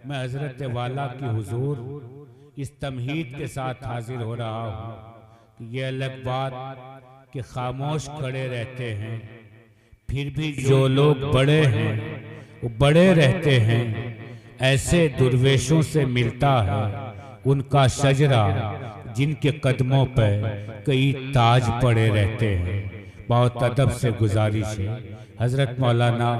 मैं हजरत वाला की हुजूर इस तमहीद के साथ हाजिर हो रहा हूँ कि ये अलग बात कि खामोश खड़े रहते हैं, फिर भी जो लोग बड़े हैं वो बड़े रहते हैं। ऐसे दुर्वेशों से मिलता है उनका शजरा जिनके कदमों पर कई ताज पड़े रहते हैं। बहुत अदब से गुजारिश है, हज़रत मौलाना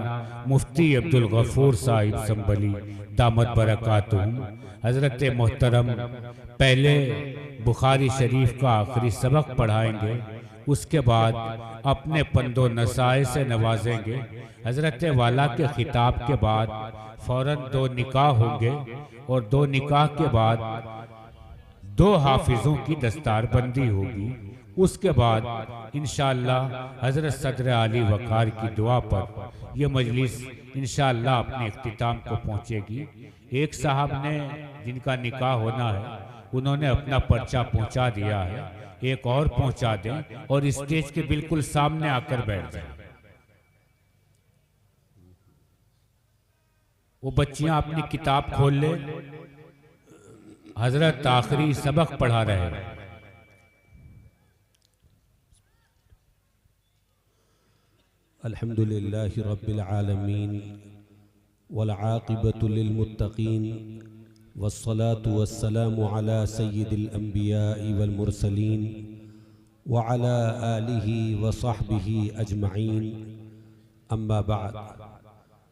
मुफ्ती अब्दुल गफूर साहिब संबली दामत बरकातुहुम हज़रत मोहतरम पहले बुखारी शरीफ का आखिरी सबक पढ़ाएंगे, उसके बाद अपने पंदो नसाए से नवाजेंगे। हज़रत वाला के खिताब के बाद फ़ौरन 2 निकाह होंगे और 2 निकाह के बाद 2 हाफिज़ों की दस्तारबंदी होगी। उसके बाद इंशाअल्लाह हज़रत सदर आली वक़ार की दुआ पर यह मजलिस इंशाअल्लाह अपने इख्तिताम को पहुँचेगी। एक साहब ने जिनका निकाह होना है उन्होंने अपना पर्चा पहुँचा दिया है, एक और पहुँचा दें और स्टेज के बिल्कुल सामने आकर बैठ जाएं। वो बच्चियां अपनी किताब खोल ले, हजरत आखिरी सबक पढ़ा रहे हैं। अल्हम्दुलिल्लाहि रब्बिल आलमीन वल आक़िबतु लिल मुत्तक़ीन वस्सलातु वस्सलामु अला सय्यिदिल अंबिया'i वल मुरसलीन व अला आलिहि व सहबिहि अजमईन। अम्मा बाद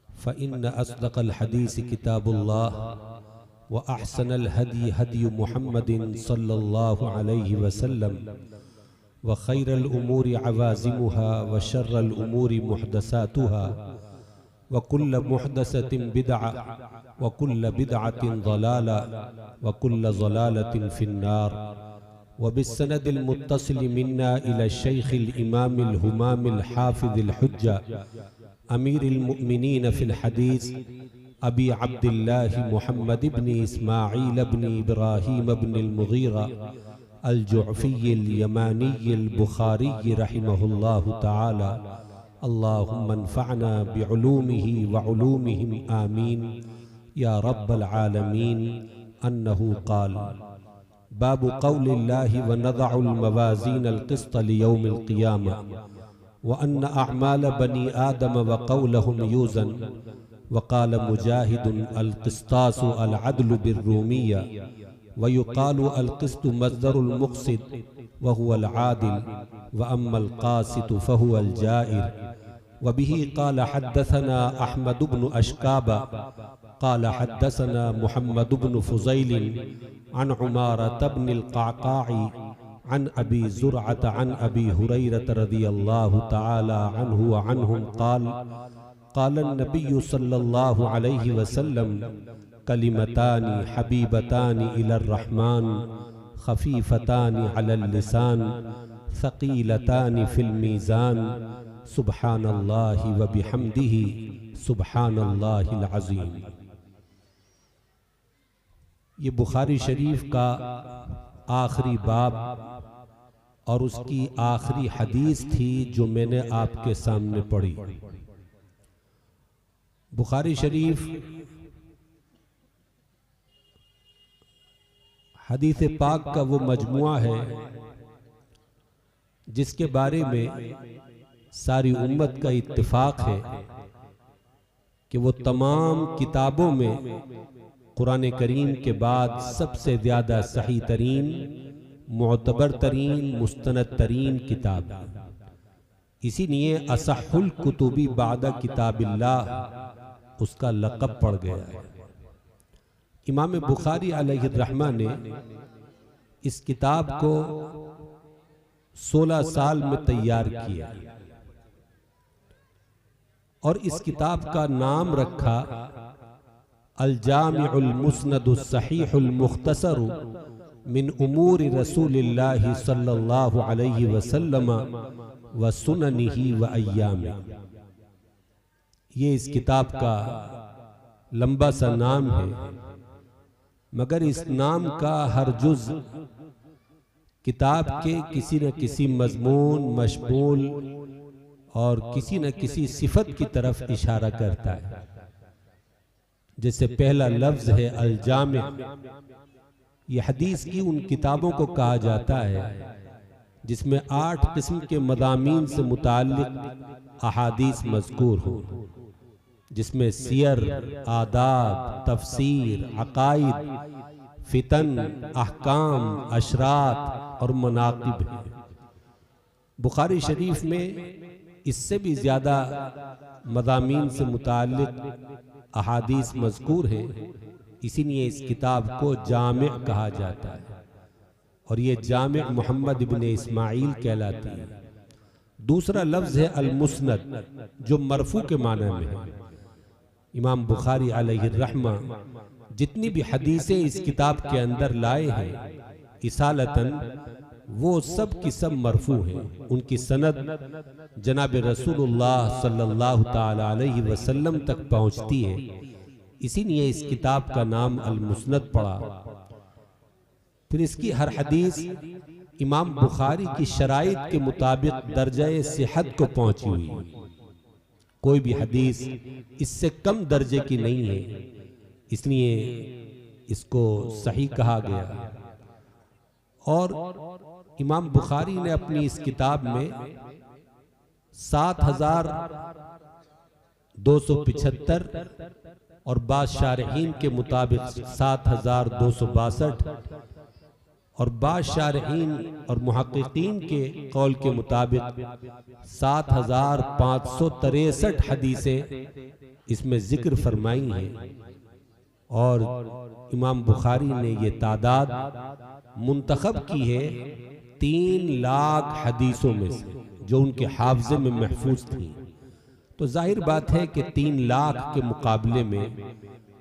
फ़इन्न अस्दक़ल हदीस किताबुल्लाह व अहसनल हदी हदी मुहम्मदिन सल्लल्लाहु अलैहि वसल्लम व खैरल उमूरि अवाज़िमुहा व शर्रल उमूरि मुहदसातुहा व कुल्ल मुहदसतिन बिदअह व कुल्ल बिदअतिन ज़लाला व कुल्ल ज़लालतिन फिन्नार। व बिस्सनदिल मुत्तसिल मिन्ना इला शैखिल इमामिल हुमामिल हाफ़िज़िल हुज्जा अमीरिल मुअमिनीन फिल हदीस अबी अब्दिल्लाह मुहम्मद इब्न इस्माईल इब्न इब्राहीम इब्न अल-मुग़ीरा अल-जुअफ़ी अल-यमानी अल-बुख़ारी रहमहुल्लाहु तआला। अल्लाहुम्मा अन्फ़अना बिउलूमिही व उलूमिहिम आमीन या रब्बल आलमीन। अन्नहु क़ाल बाबु क़ौलिल्लाहि व नज़अुल मवाज़ीनल क़िस्त लियौमिल क़ियामह व अन्न अअमाल बनी आदम व क़ौलहुम यूज़न। व क़ाल मुजाहिदुन अल क़िस्तासु अल अदलु बिर्रूमिय्या व युक़ालु अल क़िस्तु मस्दरुल मुक़सित व हुवल आदिल व अम्मल क़ासितु फ़हुवल जाइर। व बिही क़ाल हद्दसना अहमद इब्न अशकाबा क़ाल हद्दसना मुहम्मद इब्न फ़ुज़ैल अन उमारत इब्न अल-क़अक़ा'i अन अबी ज़ुरअत अन अबी हुरैरत रज़ियल्लाहु तआला अन्हु व अन्हुम क़ाल क़ाल नबी सल्लल्लाहु अलैहि वसल्लम कलिमतानि हबीबतानि इलर रहमान खफीफतानि अलल लिसान सक़ीलतानि फिल मीज़ान सुब्हानल्लाहि व बिहम्दिही सुब्हानल्लाहिल अज़ीम। ये बुखारी शरीफ का आखिरी बाब और उसकी आखिरी हदीस थी जो मैंने आपके सामने पढ़ी। बुखारी शरीफ हदीस पाक का वो मजमुआ है जिसके बारे में सारी उम्मत का इत्तिफाक है कि वो तमाम किताबों में कुरान करीम के बाद सबसे ज़्यादा सही तरीन, मुअतबर तरीन, मुस्तनद तरीन किताब। इसीलिए असहुल कुतुबी बादा किताबिल्लाह उसका लक़ब पड़ गया है। इमाम बुखारी अलैहिर्रहमा ने इस किताब को 16 साल में तैयार किया और इस किताब का नाम रखा अल-जामिउल मुस्नदुस सहीहुल मुख्तसरु मिन उमूरि रसूलिल्लाहि सल्लल्लाहु अलैहि वसल्लम व सुननिही व अय्यामी। ये इस किताब का लंबा सा नाम है, मगर इस नाम का हर जुज़ किताब के किसी न किसी मज़मून, मशमूल और किसी न किसी सिफत की तरफ इशारा करता है। जैसे पहला लफ्ज है अल जामे, ये हदीस की उन किताबों को कहा जाता है जिसमें 8 किस्म के मदामीन से मुताल्लिक अहादीस मज़कूर हो, जिसमें सियर, आदाब, तफसीर, अकाइद, फितन, अहकाम, अशरात और मनाकिब है। बुखारी शरीफ में इससे भी ज़्यादा मदामीन से मुताल्लिक अहादीस मज़कूर है, इसीलिए इस किताब को जामे कहा जाता है और ये जामे मोहम्मद इब्न इस्माइल कहलाती है। दूसरा लफ्ज़ है अल मुस्नद, जो मरफू के माने में है। इमाम बुखारी अलैहिर्रहमा जितनी भी हदीसें इस किताब के अंदर लाए हैं इसालतन, वो सब की सब मरफू हैं। उनकी सनद जनाब रसूलुल्लाह सल्लल्लाहु ताला अलैहि वसल्लम तक पहुंचती है, इसीलिए इस किताब का नाम अल मुस्नद पड़ा। फिर इसकी हर हदीस इमाम बुखारी की शराइत के मुताबिक दर्जे सेहत को पहुंची हुई, कोई भी हदीस इससे कम दर्जे की नहीं है, इसलिए इसको सही कहा गया। और इमाम बुखारी ने अपनी इस किताब में 7275 और बाज़ शारहीन के मुताबिक 7262 और बाज़ शारहीन और मुहक्किकीन के कौल के मुताबिक 7563 हदीसें इसमें जिक्र फरमाई हैं। और इमाम बुखारी ने ये तादाद मुंतखब की है 3 लाख हदीसों में से, जो उनके हाफजे में महफूज थी। तो जाहिर बात है कि 3 लाख के मुकाबले में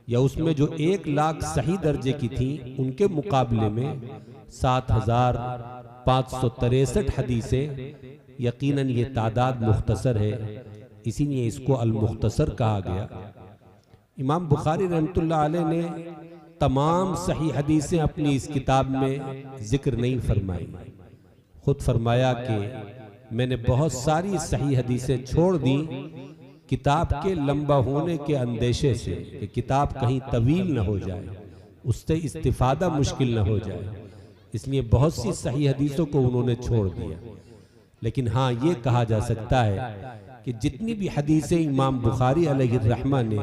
या उसमें जो 1 लाख सही दर्जे की थी उनके मुकाबले में 7563 हदीसें, यकीनन ये तादाद मुख्तसर है, इसीलिए इसको अल मुख्तसर कहा गया। इमाम बुखारी रहमतुल्लाह अलैह ने तमाम सही हदीसें अपनी इस किताब में जिक्र नहीं फरमाई। खुद फरमाया कि मैंने बहुत सारी सही हदीसें छोड़ दी किताब के लंबा होने के अंदेशे से, कि किताब कहीं तवील न हो जाए, उससे इस्तिफादा मुश्किल न हो जाए, इसलिए बहुत सी सही हदीसों को उन्होंने छोड़ दिया। लेकिन हाँ, ये कहा जा सकता है कि जितनी भी हदीसें इमाम बुखारी अलैहिर्रहमा ने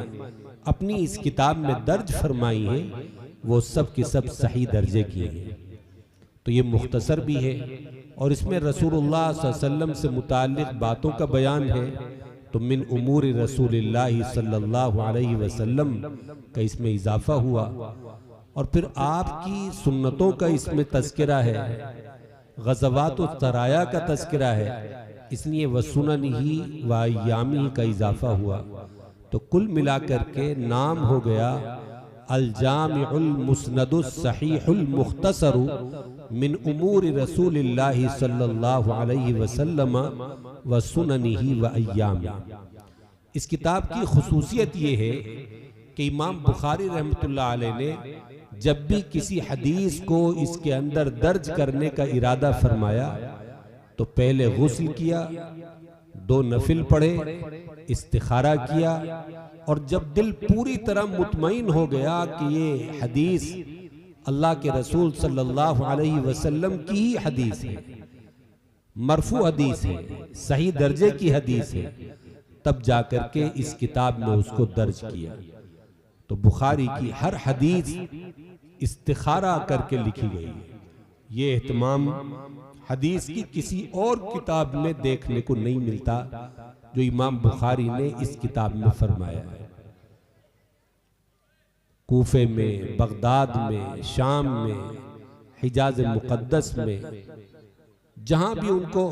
अपनी इस किताब में दर्ज फरमाई हैं, वो सब की सब सही दर्जे की हैं। तो ये मुख्तसर भी है और इसमें रसूलुल्लाह सल्लल्लाहु अलैहि वसल्लम से मुताल्लिक़ बातों का बयान है। तो मिन उमूर रसूलिल्लाह सल्लल्लाहु अलैहि वसल्लम का इसमें इजाफा हुआ और फिर आपकी सुन्नतों का इसमें तज़किरा है, ग़ज़वात व सराया का तज़किरा है, इसलिए वसुननिही व अय्यामी का इजाफा हुआ। तो कुल मिलाकर के नाम हो गया अल जामिउल मुस्नदुस सहीहुल मुख्तसरु मिन उमूर रसूलिल्लाह सल्लल्लाहु अलैहि वसल्लम व सुननिही व अय्यामी। इस किताब की खुसूसियत ये है कि इमाम बुखारी रहमतुल्लाह अलैह ने जब भी किसी हदीस को इसके अंदर दर्ज करने का इरादा फरमाया तो पहले गुस्ल किया, 2 नफिल पढ़े, इस्तिखारा किया और जब दिल पूरी तरह मुतमईन हो गया कि ये हदीस अल्लाह के रसूल सल्लल्लाहु अलैहि वसल्लम की ही हदीस है, मरफू हदीस है, सही दर्जे की हदीस है, तब जाकर के इस किताब में उसको दर्ज किया। तो बुखारी की हर हदीस इस्तिखारा करके लिखी गई है। ये एहतमाम हदीस की किसी और किताब में देखने को नहीं मिलता जो इमाम बुखारी ने इस किताब में फरमाया है। कूफे में, बगदाद में, शाम में, हिजाज मुक़द्दस में, जहां भी उनको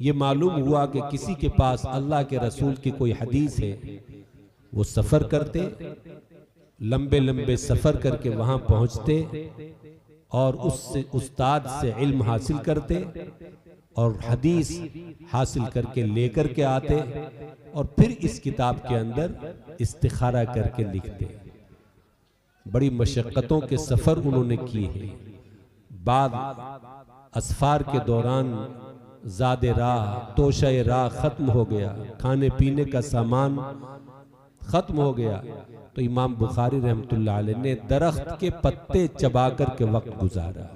ये मालूम हुआ कि किसी के पास अल्लाह के रसूल की कोई हदीस है, वो सफ़र करते, लंबे लंबे सफ़र करके वहां पहुंचते और उससे उस्ताद से इल्म हासिल करते और हदीस हासिल करके लेकर के आते और फिर इस किताब के अंदर इस्तिखारा करके लिखते। बड़ी मशक्क़तों के सफ़र उन्होंने किए हैं। बाद असफार के दौरान ज़ादे राह, तोशे राह ख़त्म हो गया, खाने पीने का सामान खत्म हो गया तो इमाम बुखारी रहमतुल्लाह अलैह ने दरख्त के पत्ते चबा कर के वक्त गुजारा।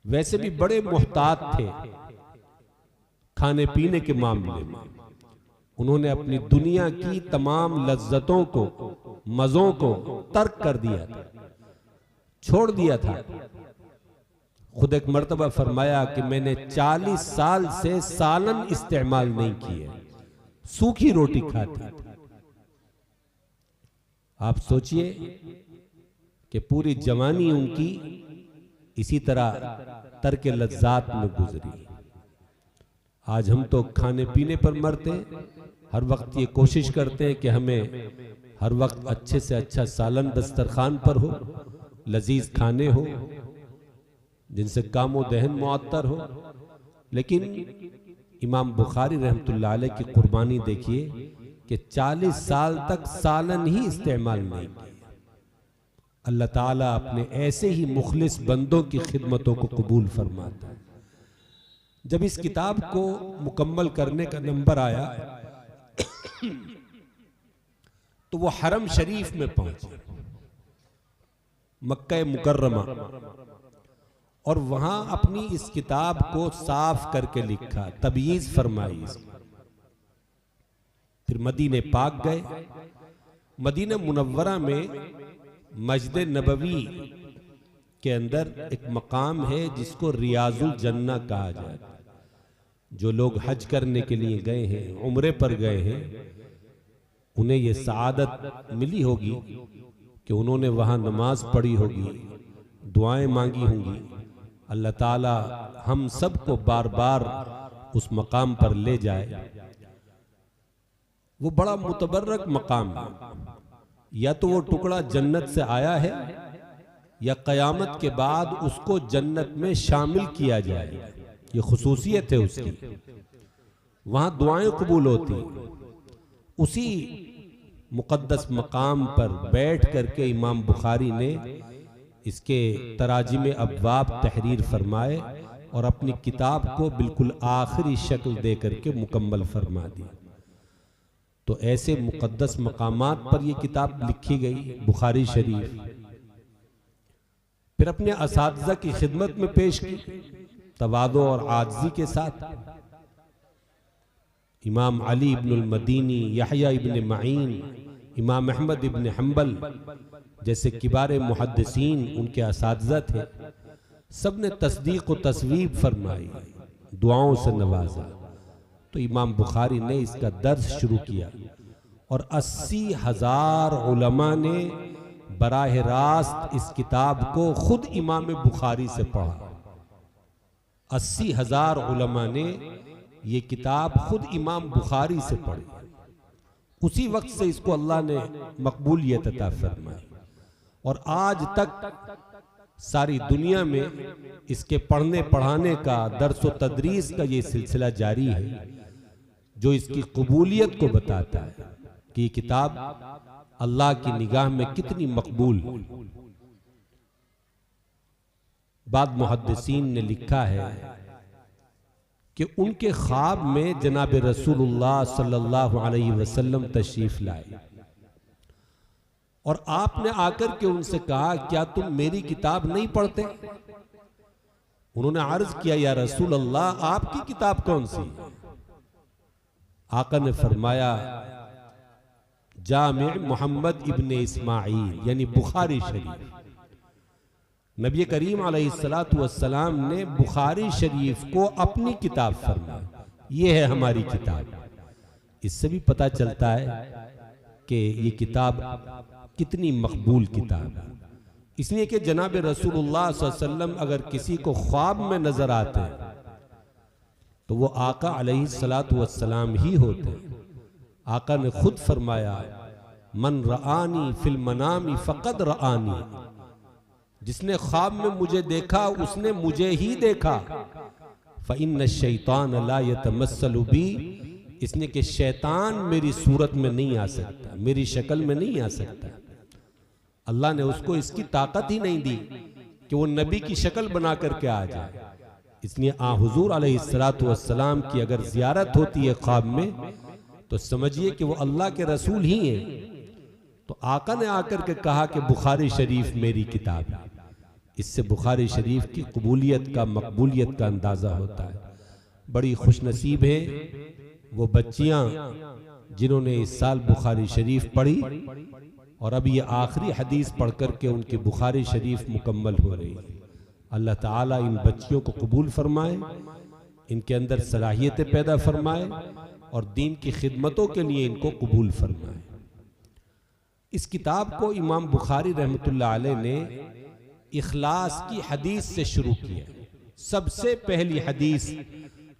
वैसे भी बड़े मुहतात थे खाने पीने के मामले में। उन्होंने अपनी दुनिया की तमाम लज्जतों को, मजों को तर्क कर दिया था, छोड़ दिया था। खुद एक मर्तबा फरमाया कि मैंने 40 साल से सालन इस्तेमाल नहीं किए, सूखी रोटी खाती। आप सोचिए कि पूरी जवानी उनकी इसी तरह तर्क लज्जात में गुजरी। आज हम तो खाने पीने पर मरते हैं, हर वक्त ये कोशिश करते हैं कि हमें हर वक्त अच्छे से अच्छा सालन दस्तरखान पर हो, लजीज खाने हो जिनसे कामो दहन मुअत्तर हो। लेकिन इमाम बुखारी रहमतुल्लाह अलैह की कुर्बानी देखिए कि 40 साल तक सालन ही इस्तेमाल नहीं किया। अल्लाह ताला अपने ऐसे ही मुखलिस बंदों की खिदमतों को कबूल फरमाता है। जब इस किताब को मुकम्मल करने का नंबर आया तो वो हरम शरीफ में पहुंचे, मक्का मुकर्रमा, और वहां अपनी इस किताब को साफ करके लिखा, तबयीज फरमाई। फिर मदीने पाक गए। मदीना मुनव्वरा में मस्जिद नबवी के अंदर एक मकाम है जिसको रियाजुल जन्ना कहा जाए। जो लोग हज करने के लिए गए हैं, उम्रे पर गए हैं, उन्हें ये सआदत मिली होगी कि उन्होंने वहां नमाज पढ़ी होगी, दुआएं मांगी होंगी। अल्लाह ताला हम सबको बार बार उस मकाम पर ले जाए। वो बड़ा मुतबर्रक मकाम है। या तो वो टुकड़ा जन्नत से आया है या कयामत के बाद उसको जन्नत में शामिल किया जाए। ये खुसूसियत है उसकी। वहां दुआएं कबूल होती। उसी मुकद्दस मकाम पर बैठ करके इमाम बुखारी ने इसके तराजिम अब्वाब तहरीर फरमाए और अपनी किताब को बिल्कुल आखिरी शक्ल दे करके मुकम्मल फरमा दी। तो ऐसे मुकद्दस मकामात पर यह किताब लिखी गई, बुखारी शरीफ। फिर अपने असातिज़ा की खिदमत में पेश की, तवादो और आजिज़ी के साथ। इमाम अली इब्नुल मदीनी, यहया इब्न मईन, इमाम अहमद इब्न हम्बल जैसे किबारे मुहद्दिसीन उनके असातिज़ा थे। सब ने तस्दीक व तस्वीब फरमाई, दुआओं से नवाजा। तो इमाम बुखारी ने इसका दर्स शुरू किया और 80,000 उलमा ने बराह रास्त इस किताब को खुद इमाम बुखारी से पढ़ा। 80,000 उलमा ने ये किताब खुद इमाम बुखारी से पढ़ी। उसी वक्त से इसको अल्लाह ने मकबूलियत अता फरमाई और आज तक सारी दुनिया में इसके पढ़ने पढ़ाने का, दर्स व तदरीस का ये सिलसिला जारी है, जो इसकी कबूलियत को बताता है कि ये किताब अल्लाह की निगाह में कितनी मकबूल। बाद मुहद्दिसीन ने लिखा है कि उनके ख्वाब में जनाब रसूलुल्लाह सल्लल्लाहु अलैहि वसल्लम तशरीफ लाए और आपने आकर के उनसे कहा, क्या तुम मेरी किताब नहीं पढ़ते? उन्होंने अर्ज किया, या रसूल अल्लाह, आपकी किताब कौन सी? आका ने फरमाया, जामे मोहम्मद इब्ने इस्माइल, यानी बुखारी शरीफ। नबी करीम अलैहिस्सलातु वस्सलाम ने बुखारी शरीफ को अपनी किताब फरमाया, ये है हमारी किताब। इससे भी पता चलता है कि ये किताब कितनी मकबूल किताब है। इसलिए कि जनाब रसूलुल्लाह सल्लल्लाहु अलैहि वसल्लम अगर किसी को ख्वाब में नजर आते हैं तो वो आका अलैहिस्सलातु वस्सलाम ही होते हैं। आका ने खुद फरमाया, मन रआनी फिल मनामी फकद रआनी, जिसने ख्वाब में मुझे देखा उसने मुझे ही देखा। फ़इन्न शैतान ला यतमस्सलु बी, इसने कि शैतान मेरी सूरत में नहीं आ सकता, मेरी शक्ल में नहीं आ सकता। अल्लाह ने उसको इसकी ताकत ही नहीं दी कि वो नबी की शक्ल बना करके आ जाए। इसलिए हुजूर अलैहिस्सलातु वस्सलाम की अगर जियारत होती है ख्वाब में तो समझिए कि वो अल्लाह के रसूल ही हैं। तो आका ने आकर के कहा कि बुखारी शरीफ मेरी किताब है। इससे बुखारी शरीफ की कबूलियत का, मकबूलियत का अंदाजा होता है। बड़ी खुशनसीब है वो बच्चियां जिन्होंने इस साल बुखारी शरीफ पढ़ी और अब ये आखिरी हदीस पढ़ करके उनकी बुखारी शरीफ मुकम्मल हो रही है। अल्लाह ताला इन बच्चियों को कबूल फरमाए, इनके अंदर सलाहियतें पैदा फरमाए और दीन की खिदमतों के लिए इनको कबूल फरमाए। इस किताब को इमाम बुखारी रहमतुल्लाह अलैह ने इखलास की हदीस से शुरू किया। सबसे पहली हदीस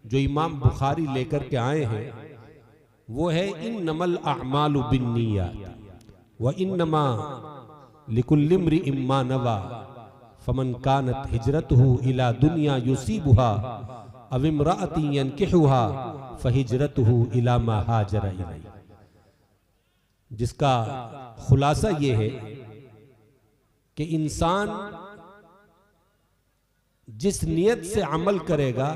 जो इमाम बुखारी लेकर के आए हैं वो है इन्नमल अअमालु बिन्नियात व इन्नमा लिकुल्लि इम्रिइन मा नवा फमन कानत हिजरतुहु इला दुनिया युसीबुहा अव इम्राअतिन यनकिहुहा फहिजरतुहु इला मा हाजरा इलैहि। जिसका खुलासा ये है कि इंसान जिस नियत से अमल करेगा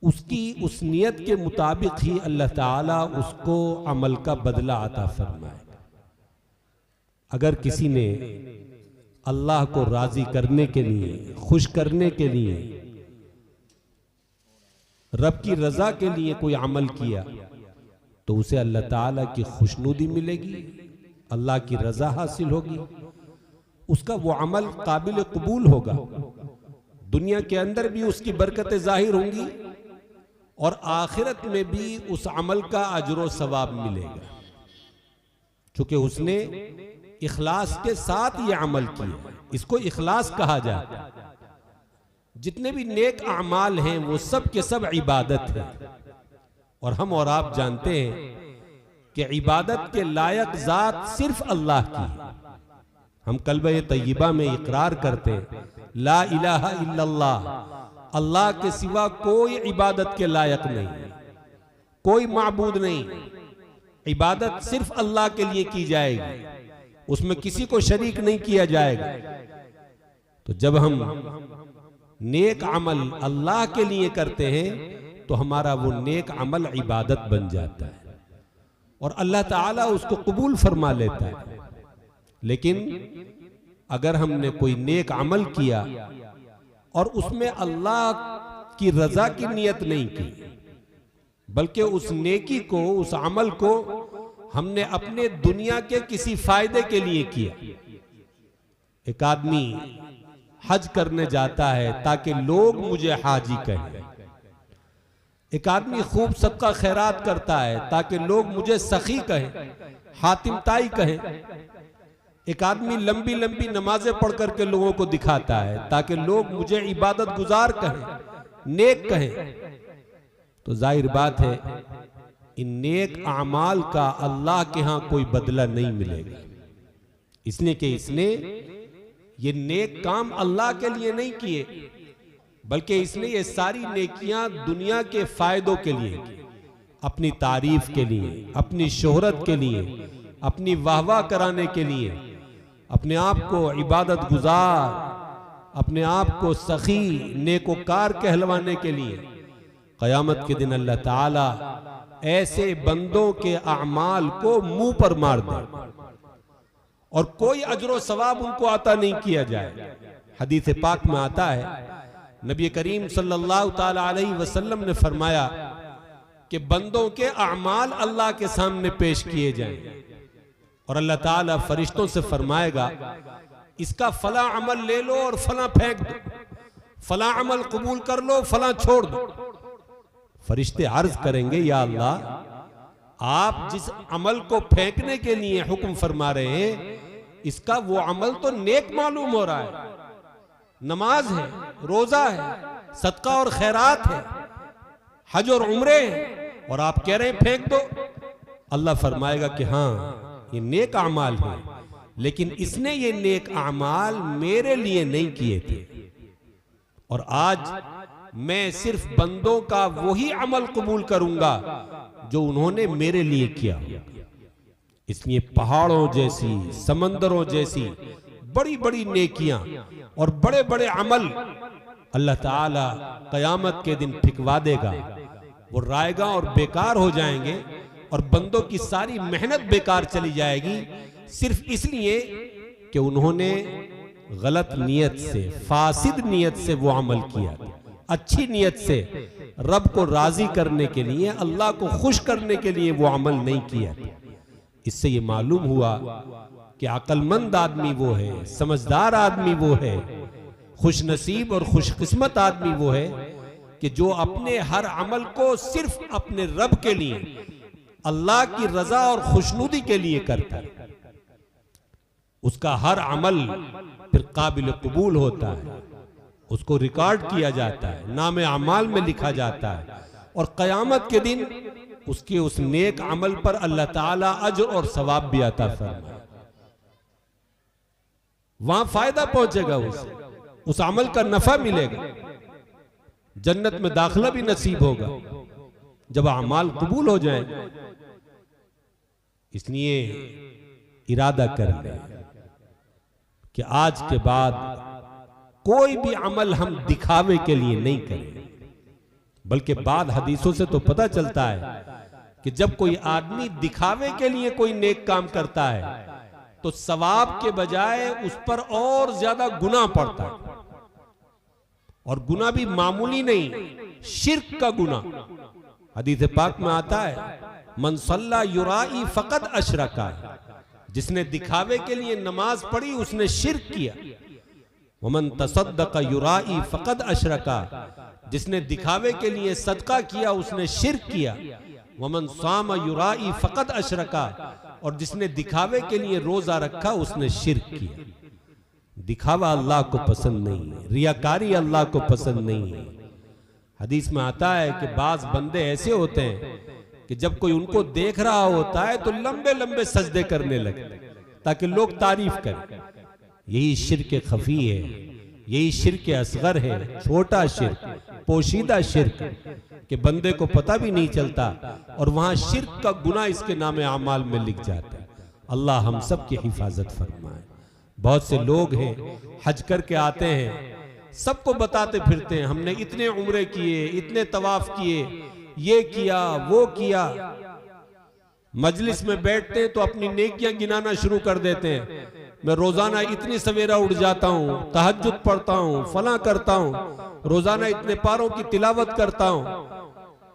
उसकी उस नियत के मुताबिक ही अल्लाह ताला उसको अमल का बदला अता फरमाएगा। अगर किसी ने अल्लाह को राजी करने के लिए, खुश करने के लिए, रब की रजा के लिए कोई अमल किया तो उसे अल्लाह ताला की खुशनुदी मिलेगी, अल्लाह की रजा हासिल होगी, उसका वो अमल काबिल कबूल होगा। दुनिया के अंदर भी उसकी बरकतें जाहिर होंगी और आखिरत में भी उस अमल का अजर सवाब मिलेगा, क्योंकि उसने इखलास के साथ ये अमल किया। इसको इखलास कहा जाता है। जितने भी नेक अमाल हैं वो सब के सब इबादत है और हम और आप जानते हैं कि इबादत के लायक जात सिर्फ अल्लाह की है। हम कल्बे तय्यबा में इकरार करते हैं ला इलाहा इल्लल्लाह, अल्लाह के सिवा कोई इबादत के लायक नहीं, कोई माबूद नहीं। इबादत सिर्फ अल्लाह के लिए की जाएगी, उसमें किसी को शरीक नहीं किया जाएगा। तो जब हम नेक अमल अल्लाह के लिए करते हैं तो हमारा वो नेक अमल इबादत बन जाता है और अल्लाह ताला उसको कबूल फरमा लेता है। लेकिन अगर हमने कोई नेक अमल किया और उसमें अल्लाह की रजा की नियत नहीं की, बल्कि उस नेकी को, उस अमल को हमने अपने दुनिया के किसी फायदे के लिए किया। एक आदमी हज करने जाता है ताकि लोग मुझे हाजी कहें, एक आदमी खूब सदका खैरात करता है ताकि लोग मुझे सखी कहें, हातिम ताई कहें, एक आदमी लंबी लंबी नमाजें पढ़ करके लोगों को दिखाता है ताकि लोग मुझे इबादत गुजार कहें, नेक कहें। तो जाहिर बात है इन नेक अमाल का अल्लाह के यहां कोई बदला नहीं मिलेगा, इसलिए कि इसने ये नेक काम अल्लाह के लिए नहीं किए, बल्कि इसने ये सारी नेकियां दुनिया के फायदों के लिए की, अपनी तारीफ के लिए, अपनी शोहरत के लिए, अपनी वाहवाह कराने के लिए, अपने आप को इबादत गुजार, अपने आप को सखी नेकोकार कहलवाने के लिए। क़यामत के दिन अल्लाह ताला ऐसे बंदों के अमाल को मुंह पर मार दे और कोई अजर सवाब उनको अता नहीं किया जाए। हदीस पाक में आता है नबी करीम सल्लल्लाहु ताला अलैहि वसल्लम ने फरमाया कि बंदों के अमाल अल्लाह के सामने पेश किए जाएं और अल्लाह ताला फरिश्तों से फरमाएगा इसका फला अमल ले लो और फला फेंक दो, फला अमल कबूल कर लो, फला छोड़ दो। फरिश्ते अर्ज करेंगे या अल्लाह, आप जिस अमल को फेंकने के लिए हुक्म फरमा रहे हैं इसका वो अमल तो नेक मालूम हो रहा है, नमाज है, रोजा है, सदका और खैरात है, हज और उम्रे हैं, और आप कह रहे हैं फेंक दो। अल्लाह फरमाएगा कि हाँ ये नेक अमाल है, लेकिन इसने ये नेक अमाल मेरे लिए नहीं किए थे और आज मैं सिर्फ बंदों का वही अमल कबूल करूंगा जो उन्होंने मेरे लिए किया। इसलिए पहाड़ों जैसी, समंदरों जैसी बड़ी बड़ी नेकियां और बड़े बड़े अमल अल्लाह ताला क़यामत के दिन फिकवा देगा, वो रायगा और बेकार हो जाएंगे। और बंदों की सारी मेहनत बेकार चली जाएगी सिर्फ इसलिए कि उन्होंने गलत नियत से, फासिद नियत से वो अमल किया। अच्छी नियत से रब को राजी करने के लिए, अल्लाह को खुश करने के लिए वो अमल नहीं किया। इससे ये मालूम हुआ कि अक्लमंद आदमी वो है, समझदार आदमी वो है, खुशनसीब और खुशकिस्मत आदमी वो है कि जो अपने हर अमल को सिर्फ अपने रब के लिए, अल्लाह की रजा और खुशनुदी के लिए करता है। उसका हर अमल फिर काबिल कबूल होता है, उसको रिकॉर्ड किया जाता है, नाम अमाल में लिखा जाता है और क़यामत के दिन उसके उस नेक अमल पर अल्लाह ताला अज्र और सवाब भी अता फरमाए। वहां फायदा पहुंचेगा, उस अमल का नफा मिलेगा, जन्नत में दाखिला भी नसीब होगा जब अमाल कबूल हो जाए। इसलिए इरादा कर ले कि आज के बाद कोई भी अमल हम दिखावे के लिए नहीं करें, बल्कि बाद हदीसों से तो पता चलता है कि जब कोई आदमी दिखावे के लिए कोई नेक काम करता है तो सवाब के बजाय उस पर और ज्यादा गुनाह पड़ता है, और गुनाह भी मामूली नहीं, शिर्क का गुनाह। हदीस पाक में आता है मन सल्ला युराई फकत अशरका, जिसने दिखावे के लिए नमाज पढ़ी उसने शिर्क किया। वमन तसद्दक़ युराई फकत अशरका, जिसने दिखावे के लिए सदका किया उसने शिर्क किया। वमन साम युराई फकत अशरका, और जिसने दिखावे के लिए रोजा रखा उसने शिर्क किया। दिखावा अल्लाह को पसंद नहीं है, रियाकारी अल्लाह को पसंद नहीं है। हदीस में आता है कि बाज बंदे ऐसे होते हैं कि जब कोई उनको देख रहा होता है तो लंबे लंबे सजदे करने लगते ताकि लोग तारीफ करें। यही शिर्क खफी है, यही शिर्क असगर है, छोटा शिर्क, पोशीदा शिर्क कि बंदे को पता भी नहीं चलता और वहां शिर्क का गुनाह इसके नाम अमाल में लिख जाता है। अल्लाह हम सब की हिफाजत फरमाए। बहुत से लोग हैं हज करके आते हैं, सबको बताते फिरते हैं हमने इतने उम्रे किए, इतने तवाफ किए, ये किया वो किया। मजलिस में बैठते हैं तो अपनी नेकियां गिनाना शुरू कर देते हैं। मैं रोजाना इतनी सवेरा उठ जाता हूँ, तहज्जुद पढ़ता हूँ, फला करता हूँ, रोजाना इतने पारों की तिलावत करता हूँ।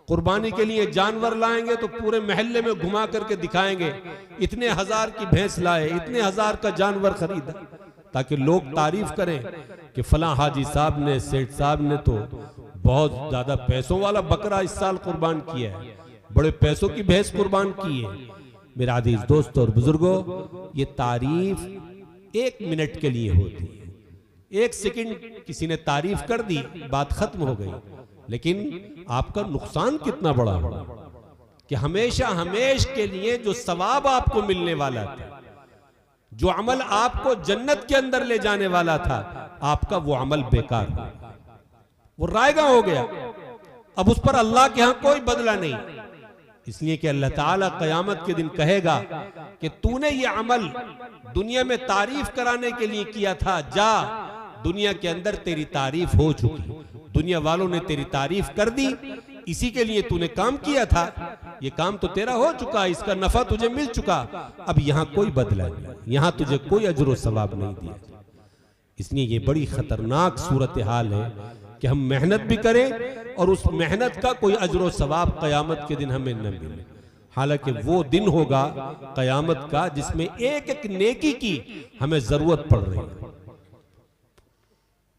कुर्बानी के लिए जानवर लाएंगे तो पूरे महल्ले में घुमा करके दिखाएंगे, इतने हजार की भैंस लाए, इतने हजार का जानवर खरीदा, ताकि लोग तारीफ करें कि फला हाजी साहब ने, सेठ साहब ने तो बहुत ज्यादा पैसों वाला बकरा इस साल कुर्बान किया है, बड़े पैसों की भैंस कुर्बान की है। मेरा अजीज दोस्तों और बुजुर्गों, ये तारीफ एक मिनट के लिए होती है। एक सेकंड किसी ने तारीफ कर दी, बात खत्म हो गई, लेकिन आपका नुकसान कितना बड़ा होगा कि हमेशा हमेशा के लिए जो सवाब आपको मिलने वाला था, जो अमल आपको जन्नत के अंदर ले जाने वाला था, आपका वो अमल बेकार हो, वो रायगा हो गया। अब उस पर अल्लाह के यहां कोई बदला नहीं, इसलिए कि अल्लाह ताला क़यामत के दिन कहेगा कि तूने ये अमल दुनिया में तारीफ कराने के लिए किया था, जा दुनिया के अंदर तेरी तारीफ हो चुकी, दुनिया वालों ने तेरी तारीफ कर दी, इसी के लिए तूने काम किया था, ये काम तो तेरा हो चुका, इसका नफा तुझे मिल चुका, अब यहां कोई बदला नहीं, यहां तुझे कोई अजर सवाब नहीं दिया। इसलिए ये बड़ी खतरनाक सूरत हाल है कि हम मेहनत भी करें और उस मेहनत का कोई अजर सवाब क़यामत के दिन हमें न मिले। हालांकि वो दिन होगा क़यामत का जिसमें एक एक नेकी की हमें जरूरत पड़ रही है।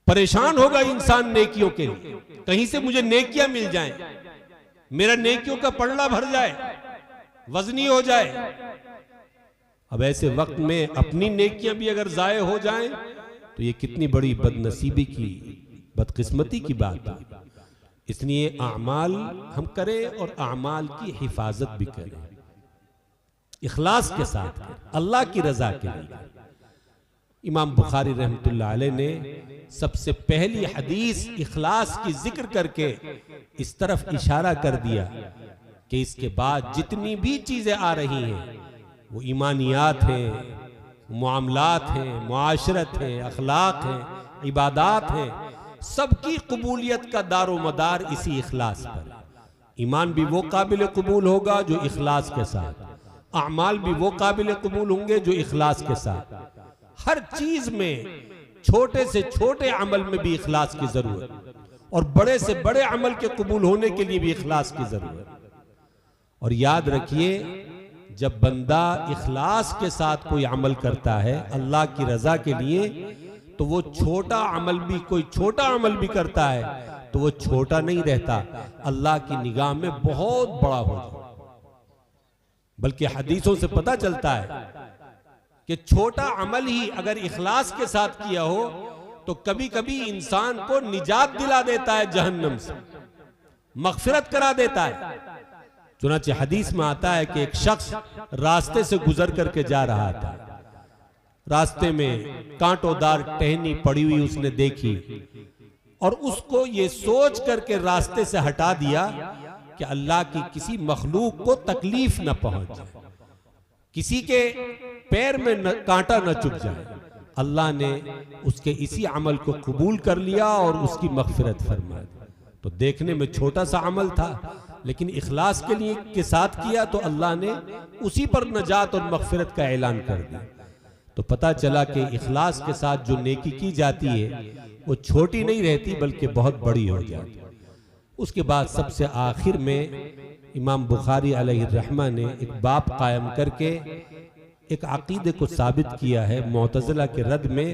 परेशान होगा इंसान नेकियों के लिए, कहीं से मुझे नेकियां मिल जाएं, मेरा नेकियों का पल्ला भर जाए, वजनी हो जाए। अब ऐसे वक्त में अपनी नेकियां भी अगर जाये हो जाएं तो ये कितनी बड़ी बदनसीबी की, बदकिस्मती की बात है। इसलिए आमाल हम करें और आमाल की हिफाजत भी करें, इखलास के साथ करें, अल्लाह की रजा के लिए। इमाम बुखारी रहमतुल्लाह अलैह ने सबसे पहली हदीस इखलास की जिक्र करके इस तरफ इशारा कर दिया कि इसके बाद जितनी भी चीजें आ रही हैं वो ईमानियात हैं, मुआमलात हैं, मुआशरत हैं, अखलाक हैं, इबादात हैं, सबकी कबूलियत का दारो मदार इसी इखलास पर। ईमान भी वो काबिल कबूल होगा जो इखलास के साथ, अमाल भी वो काबिल कबूल होंगे जो इखलास के साथ। हर चीज में छोटे से छोटे अमल में भी इखलास की जरूरत, और बड़े से बड़े अमल के कबूल होने के लिए भी इखलास की जरूरत। और याद रखिए, जब बंदा इखलास के साथ कोई अमल करता है अल्लाह की रजा के लिए, तो वो छोटा अमल भी, कोई छोटा अमल भी करता है तो वो छोटा नहीं रहता, अल्लाह की निगाह में बहुत बड़ा हो जाता। बल्कि हदीसों से पता चलता है कि छोटा अमल ही अगर इखलास के साथ किया हो तो कभी कभी इंसान को निजात दिला देता है जहन्नम से, मगफिरत करा देता है। चुनांचे हदीस में आता है कि एक शख्स रास्ते से गुजर करके जा रहा था, रास्ते में कांटोदार टहनी पड़ी हुई उसने देखी, और उसको ये सोच करके रास्ते से हटा दिया कि अल्लाह की किसी मखलूक को तकलीफ न पहुंच जाए, किसी के पैर में कांटा न चुभ जाए। अल्लाह ने उसके इसी अमल को कबूल कर लिया और उसकी मगफिरत फरमा दी। तो देखने में छोटा सा अमल था, लेकिन इखलास के लिए के साथ किया तो अल्लाह ने उसी पर नजात और मगफिरत का ऐलान कर दिया। तो पता चला कि इखलास के साथ जो नेकी की जाती है वो छोटी नहीं रहती बल्कि बहुत बड़ी हो जाती है। उसके बाद सबसे आखिर में इमाम बुखारी अलैहिर्रहमा ने एक बाब कायम करके एक अकीदे को साबित किया है मुअतज़िला के रद में,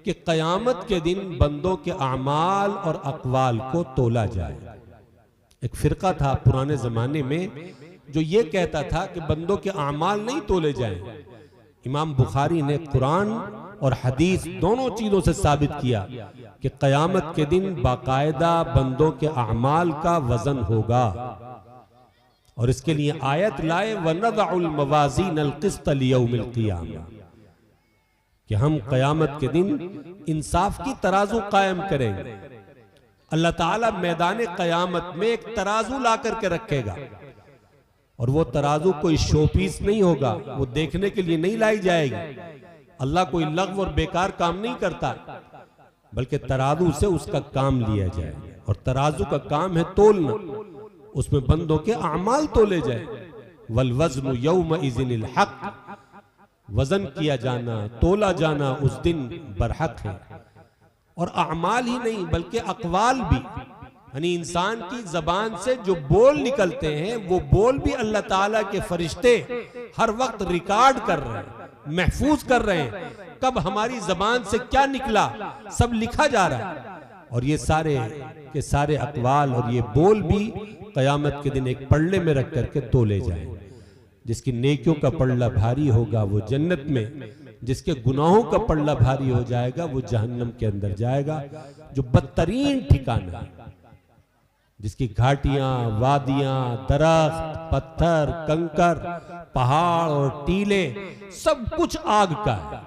कि क़यामत के दिन बंदों के अमाल और अक़वाल को तोला जाए। एक फ़िरका था पुराने ज़माने में जो ये कहता था कि बंदों के अमाल नहीं तोले जाएं। इमाम बुखारी ने कुरान और हदीस दोनों चीज़ों से साबित किया कि क़यामत के दिन बाकायदा बंदों के अमाल का वज़न होगा, और इसके लिए आयत लाए वनज़उल मवाज़ीनल क़िस्त लियौमिल क़ियामा, कि हम क़यामत के दिन इंसाफ की तराजू कायम करेंगे। अल्लाह ताला मैदान क़यामत में एक तराजू ला करके रखेगा, और वो तराजू कोई शोपीस नहीं होगा, वो देखने के लिए नहीं लाई जाएगी। अल्लाह कोई लग़्व और बेकार काम नहीं करता, बल्कि तराजू से उसका काम लिया जाए, और तराजू का काम है तोलना, उसमें बंदों के अमाल तोले जाए। वल वज़्नु यौमइज़िनिल हक़, वजन किया जाना, तोला जाना उस दिन बरहक है। और अमाल ही नहीं बल्कि अक़वाल भी, यानी इंसान की जबान से जो बोल निकलते हैं वो बोल भी अल्लाह ताला के फरिश्ते हर वक्त रिकॉर्ड कर रहे हैं, महफूज कर रहे हैं। कब हमारी जबान से क्या निकला सब लिखा जा रहा है, और ये सारे के सारे अक़वाल और ये बोल भी क़यामत के दिन एक पल्ले में रख करके तोले जाएं। जिसकी नेकियों का पल्ला भारी होगा वो जन्नत में, जिसके गुनाहों का पल्ला भारी हो जाएगा वो जहन्नम के अंदर जाएगा, जो बदतरीन ठिकाना है, जिसकी घाटियां, वादियां, दरख्त, पत्थर, कंकर, पहाड़ और टीले सब कुछ आग का है,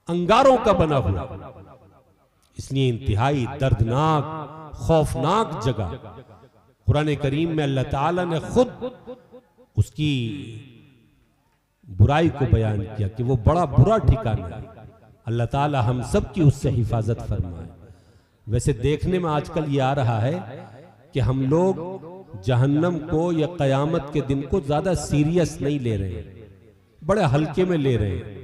अंगारों का बना हुआ। इसलिए इंतहाई दर्दनाक खौफनाक जगह कुरान करीम में अल्लाह ताला ने खुद उसकी बुराई को बयान किया कि वो बड़ा बुरा ठिकाना है। अल्लाह ताला हम सब की उससे हिफाजत फरमाए। वैसे देखने में आजकल ये आ रहा है कि हम लोग जहन्नम को या क़यामत के दिन को ज्यादा सीरियस नहीं ले रहे हैं, बड़े हल्के में ले रहे हैं।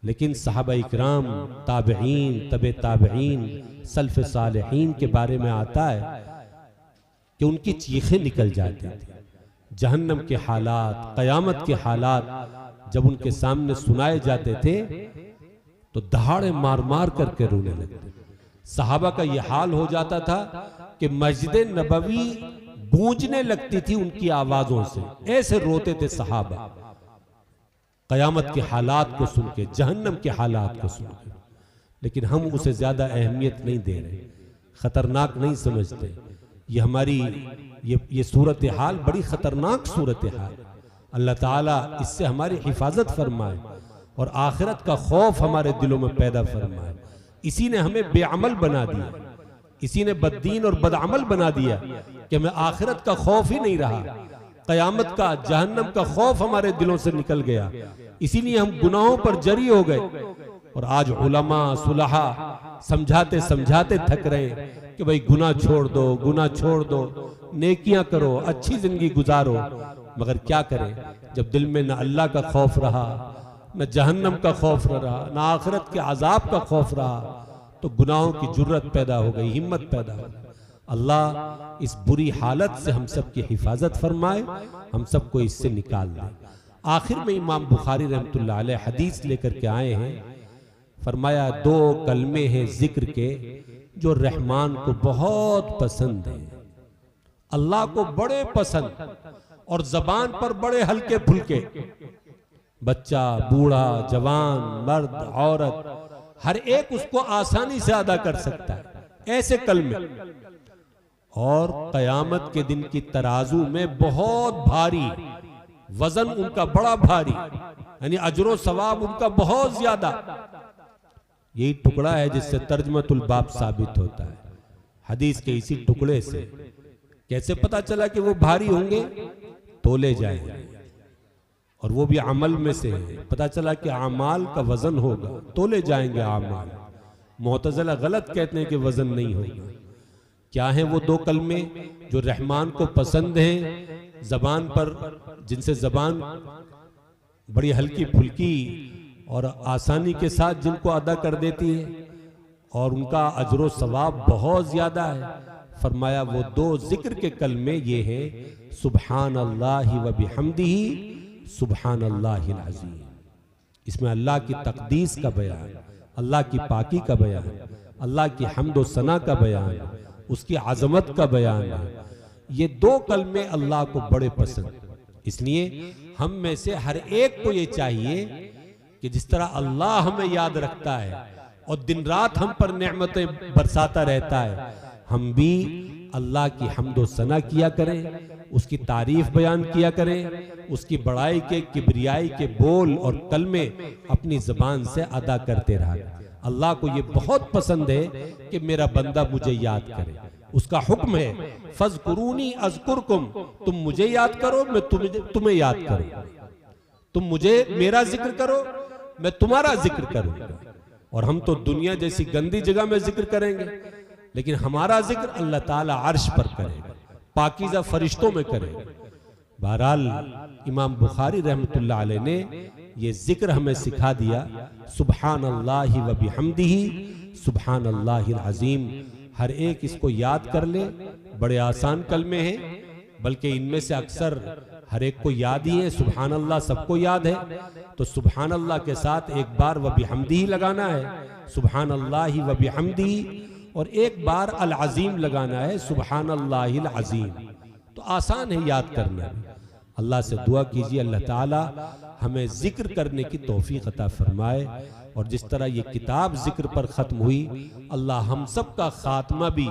लेकिन सहाबा इकराम, ताबईन, तबे ताबईन, सल्फ़ सालिहीन के बारे में आता है कि उनकी चीखें निकल जाती थी। जहन्नम के हालात, क़यामत के हालात जब उनके सामने सुनाए जाते थे तो दहाड़े मार मार करके रोने लगते। सहाबा का यह हाल हो जाता था कि मस्जिद नबवी गूंजने लगती थी उनकी आवाजों से, ऐसे रोते थे सहाबा क़यामत के हालात को सुन के, जहन्नम के हालात को सुन के। लेकिन हम उसे ज्यादा अहमियत नहीं दे रहे, खतरनाक नहीं समझते। ये हमारी ये सूरत हाल बड़ी खतरनाक सूरत हाल। अल्लाह ताला इससे हमारी हिफाजत फरमाए और आखिरत का खौफ हमारे दिलों में पैदा फरमाए। इसी ने हमें बेअमल बना दिया, इसी ने बददीन और बदअमल बना दिया कि हमें आखिरत का खौफ ही नहीं रहा, क़यामत का, जहन्नम का खौफ हमारे दिलों से निकल गया। इसीलिए हम गुनाहों पर जरी हो गए। और आज उलमा सुलहा समझाते समझाते थक रहे हैं कि भाई गुनाह छोड़ दो, गुनाह छोड़ दो, नेकियां करो, अच्छी जिंदगी गुजारो। मगर क्या करें जब दिल में न अल्लाह का खौफ रहा, न जहन्नम का खौफ रहा, न आखिरत के अजाब का खौफ रहा, तो गुनाहों की जुर्रत पैदा हो गई, हिम्मत पैदा हो गई। अल्लाह इस बुरी हालत से हम सब की हिफाजत फरमाए, हम सबको इससे निकाल दे। आखिर में इमाम बुखारी रहमतुल्लाह अलैह हदीस लेकर के आए हैं, फरमाया 2 कलमे हैं जिक्र के जो रहमान को बहुत पसंद है, अल्लाह को बड़े पसंद, और जबान पर बड़े हल्के फुल्के। बच्चा, बूढ़ा, जवान, मर्द, औरत, हर एक उसको आसानी से अदा कर सकता है, ऐसे कलमे। और कयामत के दिन की तराजू में बहुत भारी, वजन उनका बड़ा भारी, यानी अजरो सवाब उनका बहुत ज्यादा। यही टुकड़ा है जिससे तर्जमतुल बाब साबित होता है, हदीस के इसी टुकड़े से। कैसे पता चला कि वो भारी होंगे? तोले जाएंगे, और वो भी अमल में से है। पता चला कि अमाल का वजन होगा, तोले जाएंगे अमाल। मुअतज़िला गलत कहते हैं कि वजन नहीं होगा। क्या है वो 2 कलमे जो रहमान को पसंद हैं, जबान पर, जिनसे जबान बड़ी हल्की फुल्की और आसानी के साथ जिनको अदा कर देती है, और उनका अजरो सवाब बहुत ज्यादा है। फरमाया वो 2 जिक्र के कलमे ये हैं, सुबहान अल्लाह व बिहम्दिही, सुबहान अल्लाहिल अज़ीम। इसमें अल्लाह की तक़दीस का बयान, अल्लाह की पाकी का बयान, अल्लाह की हम्द व सना का बयान, उसकी आज़मत का बयान है। ये 2 कलमे अल्लाह को बड़े पसंद। इसलिए हम में से हर एक को ये चाहिए कि जिस तरह अल्लाह हमें याद रखता है और दिन रात हम पर नेमतें बरसाता रहता है, हम भी अल्लाह की हम्द व सना किया करें, उसकी तारीफ बयान किया करें, उसकी बड़ाई के, किबरियाई के बोल और कलमे अपनी जबान से अदा करते रहा। अल्लाह को ये बहुत पसंद है कि मेरा बंदा मुझे याद करे। उसका हुक्म है, फज़कुरूनी अज़कुरकुम, तुम मुझे याद करो, मैं तुम्हें याद करूं। तुम मुझे, मेरा जिक्र करो, मैं तुम्हारा जिक्र करूंगा। और हम तो दुनिया जैसी गंदी जगह में जिक्र करेंगे, लेकिन हमारा जिक्र अल्लाह ताला अर्श पर करेगा, पाकीज़ा फरिश्तों में करेगा। बहरहाल इमाम बुखारी रहमतुल्लाह अलैह ने ये जिक्र हमें सिखा दिया, सुबहान अल्लाहि व बिहम्दिही, सुबहान अल्लाहिल अज़ीम। हर एक इसको याद कर ले, बड़े आसान कलमे हैं, बल्कि इनमें से अक्सर हर एक को याद ही है। सुबहान अल्लाह सबको याद है, तो सुबहान अल्लाह के साथ एक बार व बिहम्दिही लगाना है, सुबहान अल्लाहि व बिहम्दिही, और एक बार अल अज़ीम लगाना है, सुबहान अल्लाहिल अज़ीम। तो आसान है याद करना। अल्लाह से दुआ कीजिए अल्लाह ताला हमें जिक्र करने की तौफीक अता फरमाए, और जिस तरह ये किताब जिक्र पर ख़त्म हुई, अल्लाह हम सब का खात्मा भी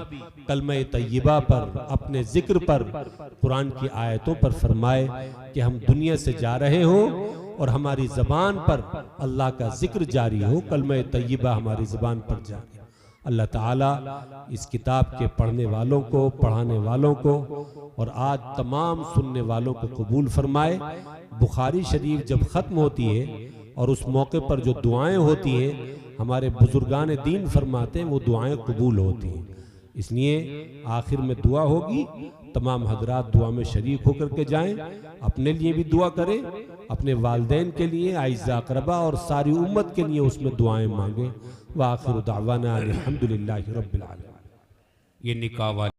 कलमे तय्यबा पर, अपने जिक्र पर, कुरान की आयतों पर फरमाए कि हम दुनिया से जा रहे हो और हमारी ज़बान पर अल्लाह का जिक्र जारी हो, कलमे तय्यबा हमारी ज़बान पर जारी। अल्लाह ताला इस किताब के पढ़ने वालों को, पढ़ाने वालों को और आज तमाम सुनने वालों को कबूल फरमाए। बुखारी शरीफ जब ख़त्म होती है और उस मौके पर जो दुआएं होती हैं, हमारे बुजुर्गान दीन फरमाते हैं वो दुआएं कबूल होती हैं। इसलिए आखिर में दुआ होगी, तमाम हजरात दुआ में शरीक होकर के जाएं, अपने लिए भी दुआ करें, अपने वालिदैन के लिए, आइज़ा अक़रबा और सारी उम्मत के लिए उसमें दुआएं मांगें। व आखिरु दावाना अल्हम्दुलिल्लाहि रब्बिल आलमीन। ये निकाह वाले